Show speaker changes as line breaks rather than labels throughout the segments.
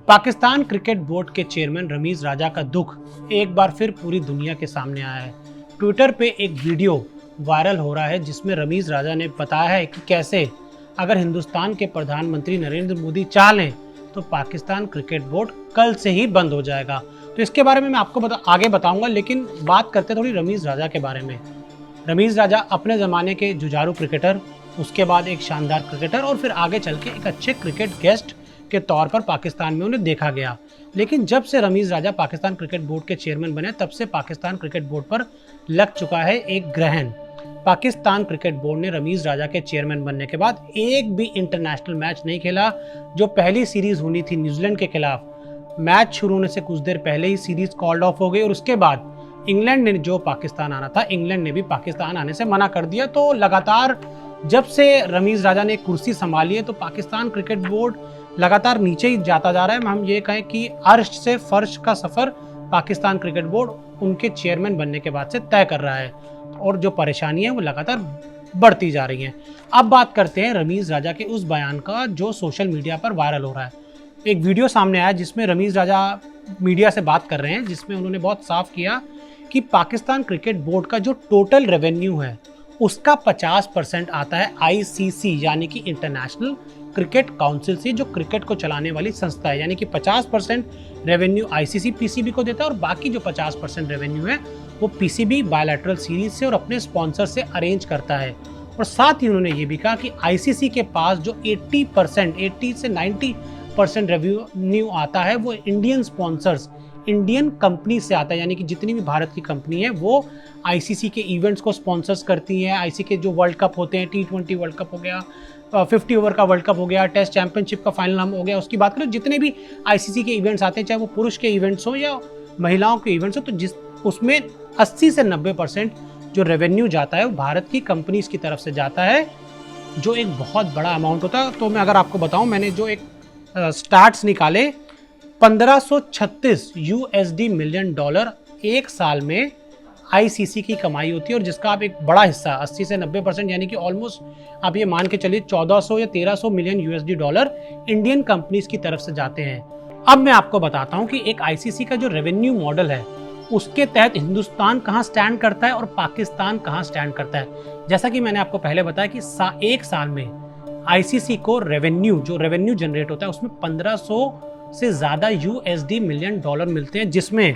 Pakistan cricket board के chairman Ramiz राजा का दुख एक बार फिर पूरी दुनिया के सामने आया है। ट्विटर पे एक वीडियो वायरल हो रहा है जिसमें रमीज राजा ने बताया है कि कैसे अगर हिंदुस्तान के प्रधानमंत्री नरेंद्र मोदी चाह लें तो पाकिस्तान क्रिकेट बोर्ड कल से ही बंद हो जाएगा। तो इसके बारे में मैं आपको आगे बताऊंगा, लेकिन बात करते थोड़ी रमीज राजा के बारे में। रमीज राजा अपने ज़माने के जुझारू क्रिकेटर, उसके बाद एक शानदार क्रिकेटर और फिर आगे चल के एक अच्छे क्रिकेट गेस्ट के तौर पर पाकिस्तान में उन्हें देखा गया। लेकिन जब से रमीज राजा पाकिस्तान क्रिकेट बोर्ड के चेयरमैन बने तब से पाकिस्तान क्रिकेट बोर्ड पर लग चुका है एक ग्रहण। पाकिस्तान क्रिकेट बोर्ड ने रमीज राजा के चेयरमैन बनने के बाद एक भी इंटरनेशनल मैच नहीं खेला। जो पहली सीरीज होनी थी न्यूजीलैंड के खिलाफ, मैच शुरू होने से कुछ देर पहले ही सीरीज कॉल्ड ऑफ हो गई और उसके बाद इंग्लैंड ने जो पाकिस्तान आना था, इंग्लैंड ने भी पाकिस्तान आने से मना कर दिया। तो लगातार जब से रमीज राजा ने कुर्सी संभाली है तो पाकिस्तान क्रिकेट बोर्ड लगातार नीचे ही जाता जा रहा है। हम ये कहें कि अर्श से फर्श का सफर पाकिस्तान क्रिकेट बोर्ड उनके चेयरमैन बनने के बाद से तय कर रहा है और जो परेशानी है वो लगातार बढ़ती जा रही हैं। अब बात करते हैं रमीज राजा के उस बयान का जो सोशल मीडिया पर वायरल हो रहा है। एक वीडियो सामने आया जिसमें रमीज राजा मीडिया से बात कर रहे हैं, जिसमें उन्होंने बहुत साफ किया कि पाकिस्तान क्रिकेट बोर्ड का जो टोटल रेवेन्यू है उसका 50% आता है आईसीसी यानी कि इंटरनेशनल क्रिकेट काउंसिल से, जो क्रिकेट को चलाने वाली संस्था है। यानी कि 50% रेवेन्यू आईसीसी पीसीबी को देता है और बाकी जो 50% रेवेन्यू है वो पीसीबी बायलैटरल सीरीज से और अपने स्पॉन्सर से अरेंज करता है। और साथ ही उन्होंने ये भी कहा कि आईसीसी के पास जो 80 से 90% रेवेन्यू आता है वो इंडियन स्पॉन्सर्स, इंडियन कंपनी से आता है। यानी कि जितनी भी भारत की कंपनी है वो आईसीसी के इवेंट्स को स्पॉन्सर्स करती हैं। आईसीसी के जो वर्ल्ड कप होते हैं, T20 वर्ल्ड कप हो गया, 50 ओवर का वर्ल्ड कप हो गया, टेस्ट चैंपियनशिप का फाइनल हम हो गया, उसकी बात करें जितने भी आईसीसी के इवेंट्स आते हैं, चाहे वो पुरुष के इवेंट्स हो या महिलाओं के इवेंट्स हो, तो जिस उसमें 80 से 90% जो रेवेन्यू जाता है वो भारत की कंपनीज की तरफ से जाता है, जो एक बहुत बड़ा अमाउंट होता है। तो मैं अगर आपको बताऊं, मैंने जो एक स्टार्ट्स निकाले, 1536 USD मिलियन डॉलर एक साल में आईसीसी की कमाई होती है और जिसका आप एक बड़ा हिस्सा 80 से 90% यानी कि ऑलमोस्ट आप ये मान के चलिए 1400 या 1300 million USD dollar Indian companies की तरफ से जाते हैं। अब मैं आपको बताता हूं कि एक आईसीसी का जो रेवेन्यू मॉडल है उसके तहत हिंदुस्तान कहां स्टैंड करता है और पाकिस्तान कहां स्टैंड करता है। जैसा कि मैंने आपको पहले बताया कि एक साल में आईसीसी को जो रेवेन्यू जनरेट होता है उसमें 1500 से ज़्यादा USD मिलियन डॉलर मिलते हैं, जिसमें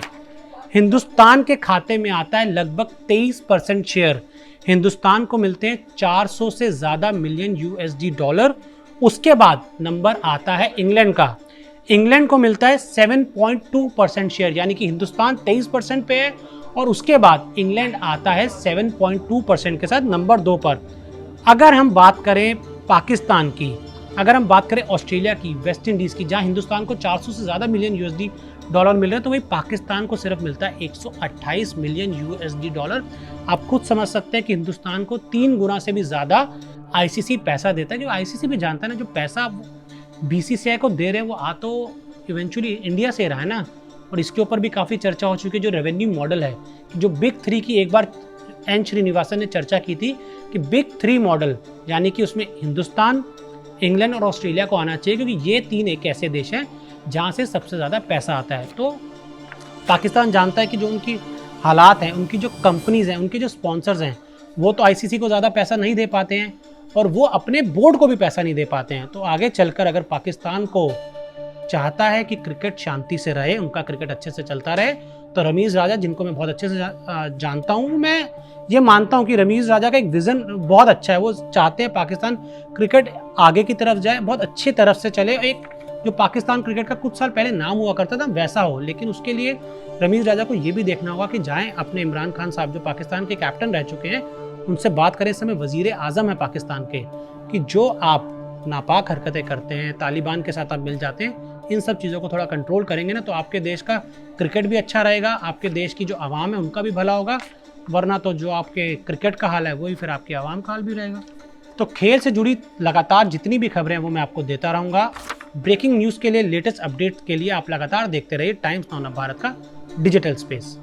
हिंदुस्तान के खाते में आता है लगभग 23% शेयर। हिंदुस्तान को मिलते हैं 400 से ज़्यादा मिलियन USD डॉलर। उसके बाद नंबर आता है इंग्लैंड का। इंग्लैंड को मिलता है 7.2% शेयर, यानी कि हिंदुस्तान 23% पे है और उसके बाद इंग्लैंड आता है 7.2% के साथ नंबर 2 पर। अगर हम बात करें पाकिस्तान की, अगर हम बात करें ऑस्ट्रेलिया की, वेस्ट इंडीज़ की, जहां हिंदुस्तान को 400 से ज़्यादा मिलियन USD डॉलर मिल रहे हैं, तो वही पाकिस्तान को सिर्फ मिलता है 128 मिलियन USD डॉलर। आप खुद समझ सकते हैं कि हिंदुस्तान को 3 गुना से भी ज़्यादा आईसीसी पैसा देता है, क्योंकि आईसीसी भी जानता है ना, जो पैसा बीसीसीआई को दे रहे हैं वो आ तो इवेंचुअली इंडिया से रहा है ना। और इसके ऊपर भी काफ़ी चर्चा हो चुकी है। जो रेवेन्यू मॉडल है, जो बिग 3 की एक बार एन श्रीनिवासन ने चर्चा की थी कि बिग 3 मॉडल यानी कि उसमें हिंदुस्तान, इंग्लैंड और ऑस्ट्रेलिया को आना चाहिए, क्योंकि ये 3 एक ऐसे देश हैं जहाँ से सबसे ज़्यादा पैसा आता है। तो पाकिस्तान जानता है कि जो उनकी हालात हैं, उनकी जो कंपनीज़ हैं, उनके जो स्पॉन्सर्स हैं, वो तो आईसीसी को ज़्यादा पैसा नहीं दे पाते हैं और वो अपने बोर्ड को भी पैसा नहीं दे पाते हैं। तो आगे चलकर अगर पाकिस्तान को चाहता है कि क्रिकेट शांति से रहे, उनका क्रिकेट अच्छे से चलता रहे, तो रमीज राजा, जिनको मैं बहुत अच्छे से जानता हूँ, मैं ये मानता हूँ कि रमीज राजा का एक विज़न बहुत अच्छा है। वो चाहते हैं पाकिस्तान क्रिकेट आगे की तरफ जाए, बहुत अच्छी तरफ से चले, एक जो पाकिस्तान क्रिकेट का कुछ साल पहले नाम हुआ करता था वैसा हो। लेकिन उसके लिए रमीज राजा को ये भी देखना होगा कि जाएं अपने इमरान खान साहब जो पाकिस्तान के कैप्टन रह चुके हैं उनसे बात करें। इस समय वजीर आज़म है पाकिस्तान के, कि जो आप नापाक हरकतें करते हैं, तालिबान के साथ आप मिल जाते हैं, इन सब चीज़ों को थोड़ा कंट्रोल करेंगे ना तो आपके देश का क्रिकेट भी अच्छा रहेगा, आपके देश की जो आवाम है उनका भी भला होगा। वरना तो जो आपके क्रिकेट का हाल है वही फिर आपकी आवाम का हाल भी रहेगा। तो खेल से जुड़ी लगातार जितनी भी खबरें हैं वो मैं आपको देता रहूँगा। ब्रेकिंग न्यूज़ के लिए, लेटेस्ट अपडेट्स के लिए आप लगातार देखते रहिए टाइम्स नाउ भारत का डिजिटल स्पेस।